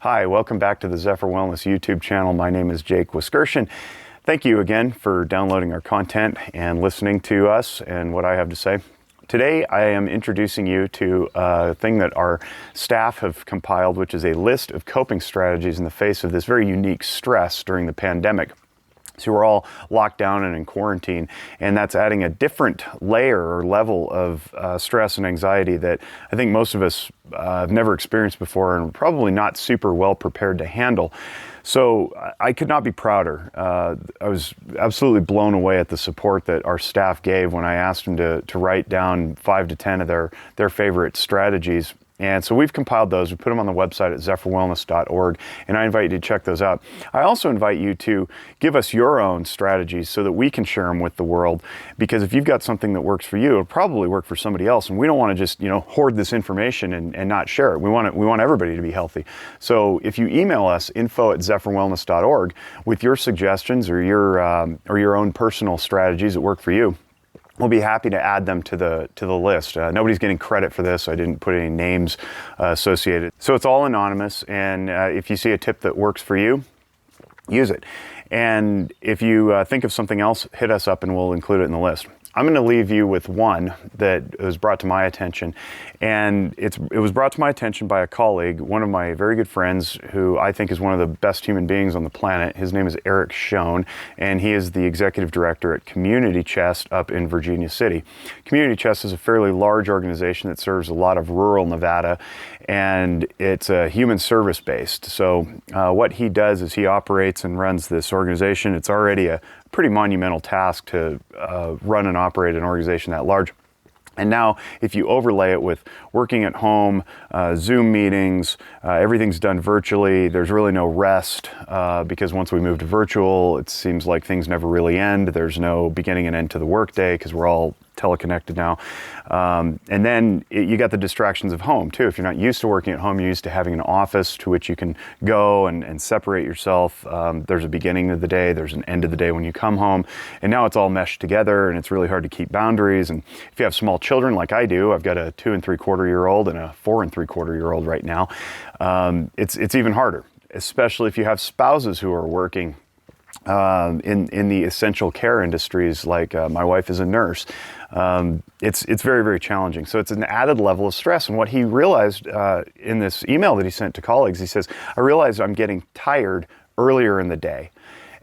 Hi, welcome back to the Zephyr Wellness YouTube channel. My name is Jake Wiskershin. Thank you again for downloading our content and listening to us and what I have to say. Today, I am introducing you to a thing that our staff have compiled, which is a list of coping strategies in the face of this very unique stress during the pandemic. So we're all locked down and in quarantine, and that's adding a different layer or level of stress and anxiety that I think most of us have never experienced before and probably not super well prepared to handle. So I could not be prouder. I was absolutely blown away at the support that our staff gave when I asked them to write down 5 to 10 of their favorite strategies. And so we've compiled those. We put them on the website at zephyrwellness.org, and I invite you to check those out. I also invite you to give us your own strategies so that we can share them with the world, because if you've got something that works for you, it'll probably work for somebody else, and we don't want to just hoard this information and not share it. We want everybody to be healthy. So if you email us, info@zephyrwellness.org, with your suggestions or your own personal strategies that work for you, we'll be happy to add them to the list. Nobody's getting credit for this. I didn't put any names associated. So it's all anonymous, and if you see a tip that works for you, use it. And if you think of something else, hit us up and we'll include it in the list. I'm going to leave you with one that was brought to my attention, and it was brought to my attention by a colleague, one of my very good friends, who I think is one of the best human beings on the planet. His name is Eric Schoen, and he is the executive director at Community Chest up in Virginia City. Community Chest is a fairly large organization that serves a lot of rural Nevada, and it's human service based. So what he does is he operates and runs this organization. It's already a pretty monumental task to run and operate an organization that large. And now, if you overlay it with working at home, Zoom meetings, everything's done virtually. There's really no rest because once we move to virtual, it seems like things never really end. There's no beginning and end to the workday because we're all teleconnected now. And then you got the distractions of home too. If you're not used to working at home, you're used to having an office to which you can go and separate yourself. There's a beginning of the day, there's an end of the day when you come home, and now it's all meshed together and it's really hard to keep boundaries. And if you have small children like I do, I've got a 2 3/4-year-old and a 4 3/4-year-old right now, it's even harder, especially if you have spouses who are working in the essential care industries, like my wife is a nurse. It's very, very challenging. So it's an added level of stress. And what he realized in this email that he sent to colleagues, he says, I realized I'm getting tired earlier in the day.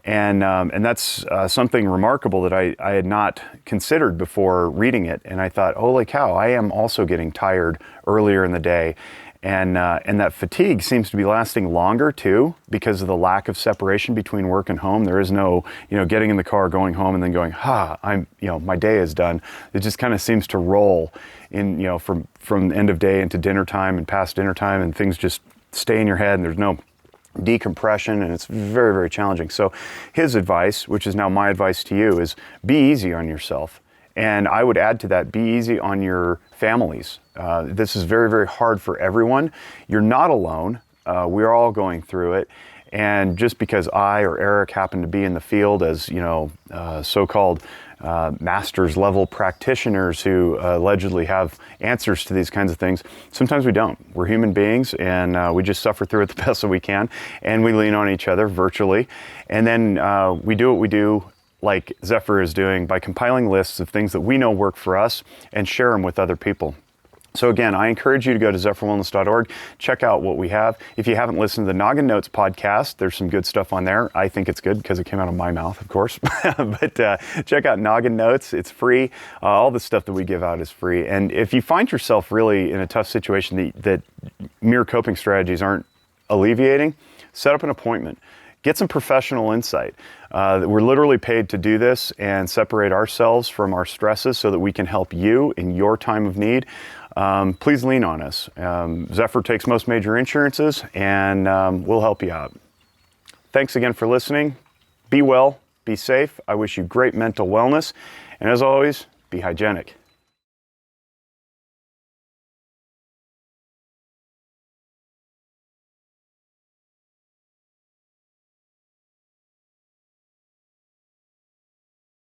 And that's something remarkable that I had not considered before reading it. And I thought, holy cow, I am also getting tired earlier in the day. And that fatigue seems to be lasting longer too, because of the lack of separation between work and home. There is no, getting in the car, going home, and then going, my day is done. It just kind of seems to roll in, from end of day into dinner time and past dinner time, and things just stay in your head, and there's no decompression, and it's very, very challenging. So his advice, which is now my advice to you, is be easy on yourself. And I would add to that, be easy on your families. This is very, very hard for everyone. You're not alone. We're all going through it. And just because I or Eric happen to be in the field as, so-called master's level practitioners who allegedly have answers to these kinds of things, sometimes we don't. We're human beings, and we just suffer through it the best that we can. And we lean on each other virtually. And then we do what we do, like Zephyr is doing, by compiling lists of things that we know work for us and share them with other people. So again, I encourage you to go to zephyrwellness.org, check out what we have. If you haven't listened to the Noggin Notes podcast, there's some good stuff on there. I think it's good because it came out of my mouth, of course. But check out Noggin Notes. It's free. All the stuff that we give out is free. And if you find yourself really in a tough situation that mere coping strategies aren't alleviating, set up an appointment. Get some professional insight. We're literally paid to do this and separate ourselves from our stresses so that we can help you in your time of need. Please lean on us. Zephyr takes most major insurances, and we'll help you out. Thanks again for listening. Be well, be safe. I wish you great mental wellness. And as always, be hygienic.